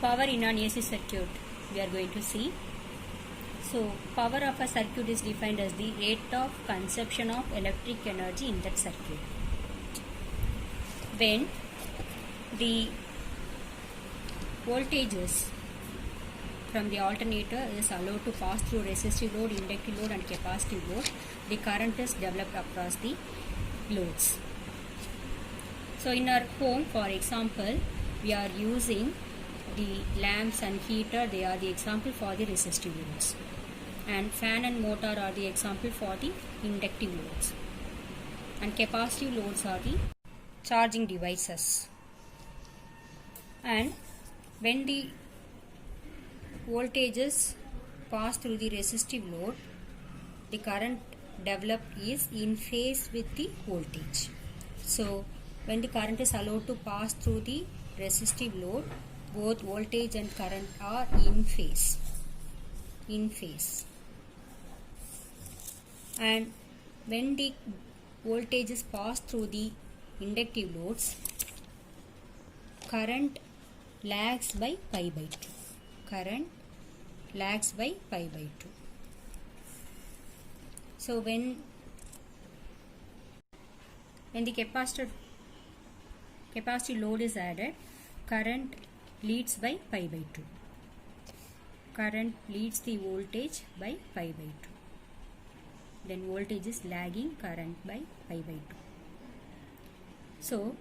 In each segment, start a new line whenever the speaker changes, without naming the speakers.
power in an AC circuit we are going to see. So power of a circuit is defined as the rate of consumption of electric energy in that circuit. When the voltages from the alternator is allowed to pass through resistive load, inductive load and capacitive load, the current is developed across the loads. So in our home, for example, we are using the lamps and heater, they are the example for the resistive loads, and fan and motor are the example for the inductive loads, and capacitive loads are the charging devices. And when the voltages pass through the resistive load, the current developed is in phase with the voltage. So when the current is allowed to pass through the resistive load, both voltage and current are in phase. And when the voltages pass through the inductive loads, current lags by pi by 2. Current lags by pi by 2. So when the capacitive load is added, current leads by pi by 2. Current leads the voltage by pi by 2. Then voltage is lagging current by pi by 2. So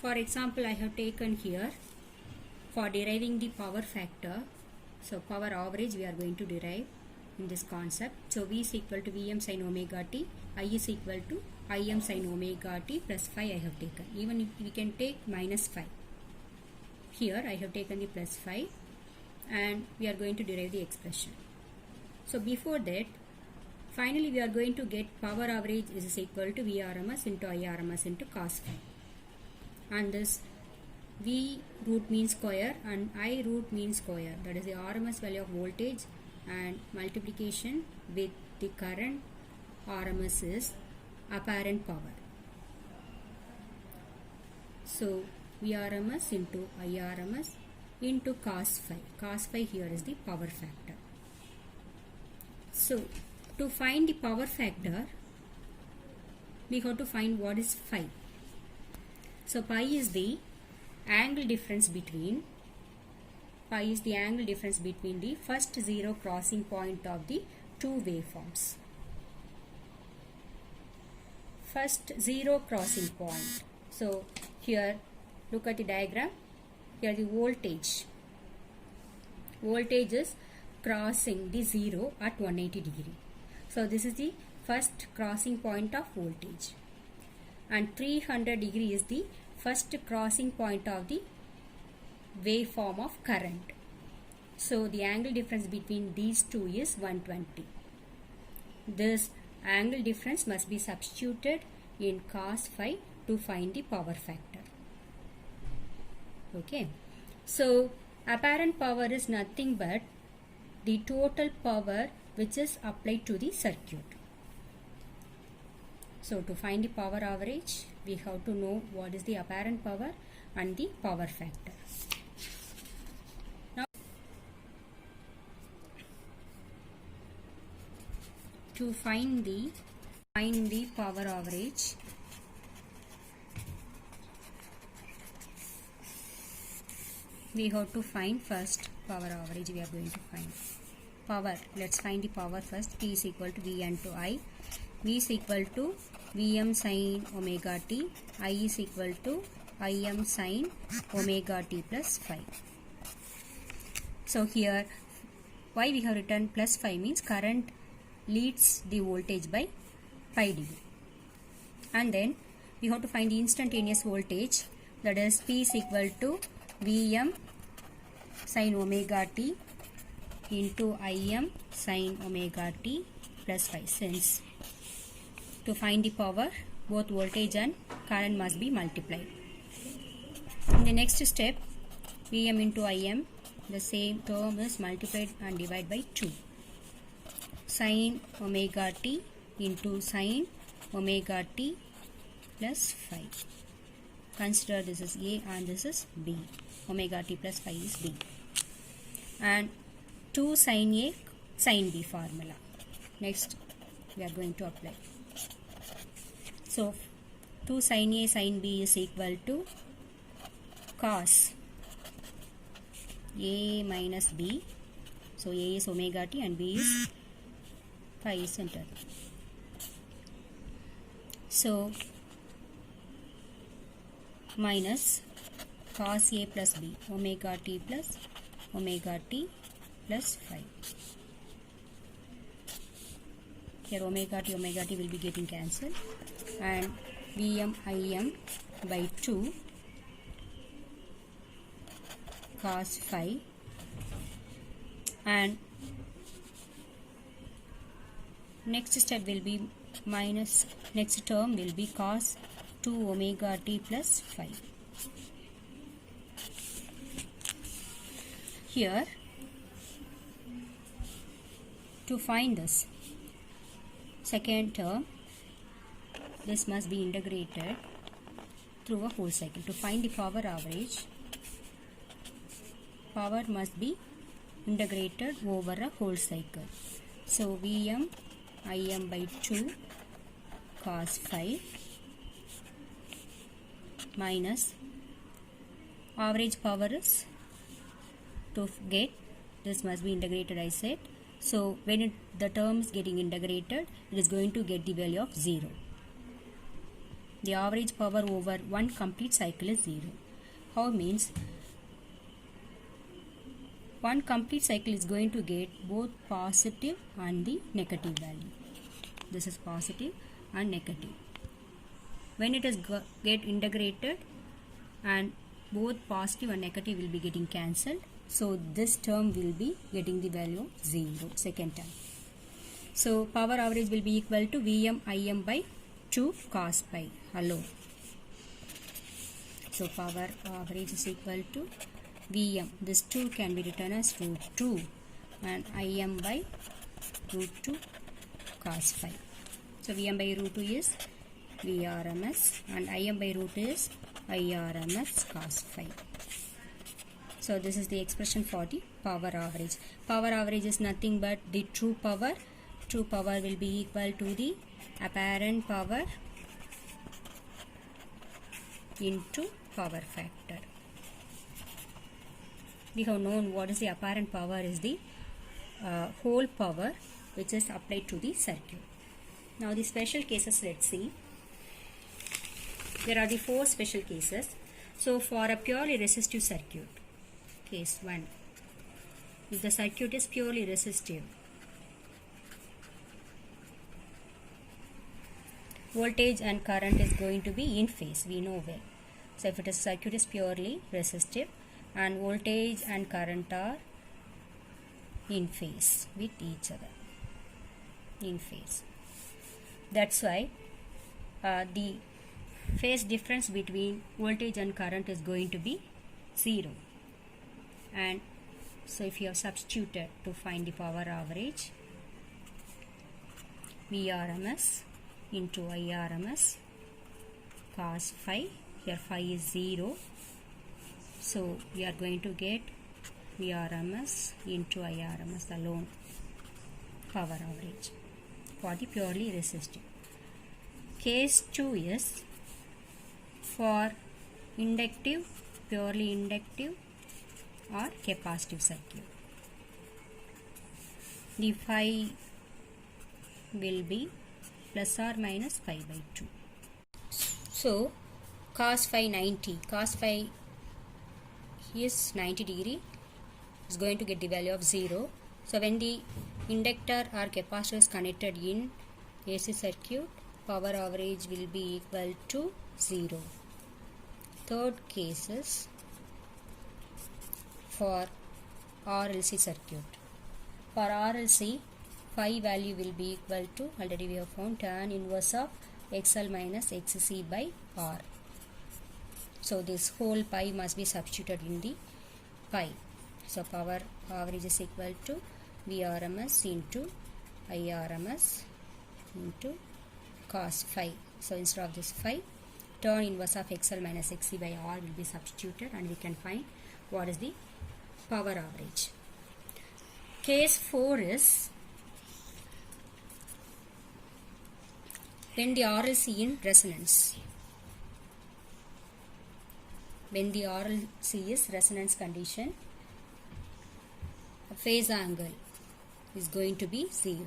for example, I have taken here for deriving the power factor. So power average we are going to derive in this concept. So V is equal to Vm sin omega t, I is equal to Im sin omega t plus phi I have taken. Even if we can take minus phi. Here I have taken the plus phi and we are going to derive the expression. So before that, finally we are going to get power average is equal to Vrms into Irms into cos phi. And this V root mean square and I root mean square, that is the RMS value of voltage, and multiplication with the current RMS is apparent power. So Vrms into Irms into cos phi. Cos phi here is the power factor. So to find the power factor, we have to find what is phi. So pi is the angle difference between the first zero crossing point of the two waveforms. First zero crossing point. So here look at the diagram. Here the voltage is crossing the zero at 180 degree. So this is the first crossing point of voltage, and 300 degree is the first crossing point of the waveform of current. So the angle difference between these two is 120. This angle difference must be substituted in cos phi to find the power factor. Okay. So apparent power is nothing but the total power which is applied to the circuit. So to find the power average, we have to know what is the apparent power and the power factor. Now to find the power average, we have to find first power average. We are going to find power. Let's find the power first. P is equal to V into I. V is equal to Vm sin omega t. I is equal to Im sin omega t plus phi. So here why we have written plus phi means current leads the voltage by pi degree. And then we have to find the instantaneous voltage, that is P is equal to Vm sin omega t into Im sin omega t plus phi. Since to find the power, both voltage and current must be multiplied. In the next step, Vm into Im, the same term is multiplied and divided by 2. Sin omega t into sin omega t plus phi. consider this is A and this is B. Omega t plus phi is B. And 2 sin A sin B formula. Next we are going to apply. So 2 sin A sin B is equal to cos A minus B. So A is omega t and B is phi center. So minus cos A plus B, omega t plus phi. Here omega t will be getting cancelled, and Vm Im by 2 cos phi, and next step will be minus, next term will be cos 2 omega t plus phi. Here to find this second term, this must be integrated through a whole cycle. To find the power average, power must be integrated over a whole cycle. So Vm Im by 2 cos phi minus average power is, to get this must be integrated, I said. So when the term is getting integrated, it is going to get the value of 0. The average power over one complete cycle is 0. How means one complete cycle is going to get both positive and the negative value. This is positive and negative. When it is get integrated, and both positive and negative will be getting cancelled, so this term will be getting the value of 0, second term. So power average will be equal to Vm Im by 2 cos pi alone. So power average is equal to Vm, this 2 can be written as root 2, and Im by root 2 cos phi. So Vm by root 2 is Vrms, and Im by root 2 is Irms cos phi. So this is the expression for the power average. Power average is nothing but the true power. True power will be equal to the apparent power into power factor. We have known what is the apparent power is the whole power which is applied to the circuit. Now the special cases, let's see. There are the 4 special cases. So for a purely resistive circuit, case 1, if the circuit is purely resistive, voltage and current is going to be in phase, we know well. So if it is circuit is purely resistive and voltage and current are in phase with each other, in phase. That's why the phase difference between voltage and current is going to be 0. And so if you have substituted to find the power average, Vrms into Irms cos phi, here phi is 0, so we are going to get Vrms into Irms alone, power average for the purely resistive. Case 2 is for inductive, purely inductive or capacitive circuit. The phi will be plus or minus pi by 2. So cos phi 90, cos phi is 90 degree, is going to get the value of 0. So when the inductor or capacitor is connected in AC circuit, power average will be equal to 0. Third case is for RLC circuit. For RLC, phi value will be equal to, already we have found, tan inverse of XL minus XC by R. So this whole pi must be substituted in the pi. So power average is equal to Vrms into Irms into cos phi. So instead of this phi, tan inverse of XL minus XC by R will be substituted and we can find what is the power average. Case 4 is when the RLC in resonance. When the RLC is resonance condition, phase angle is going to be 0,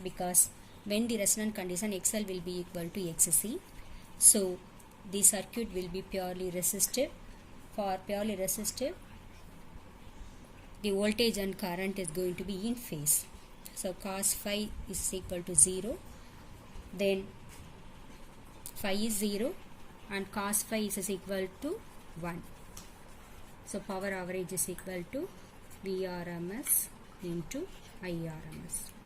because when the resonant condition XL will be equal to XC, so the circuit will be purely resistive. For purely resistive, the voltage and current is going to be in phase. So cos phi is equal to 0, then phi is 0 and cos phi is equal to 1. So power average is equal to Vrms into Irms.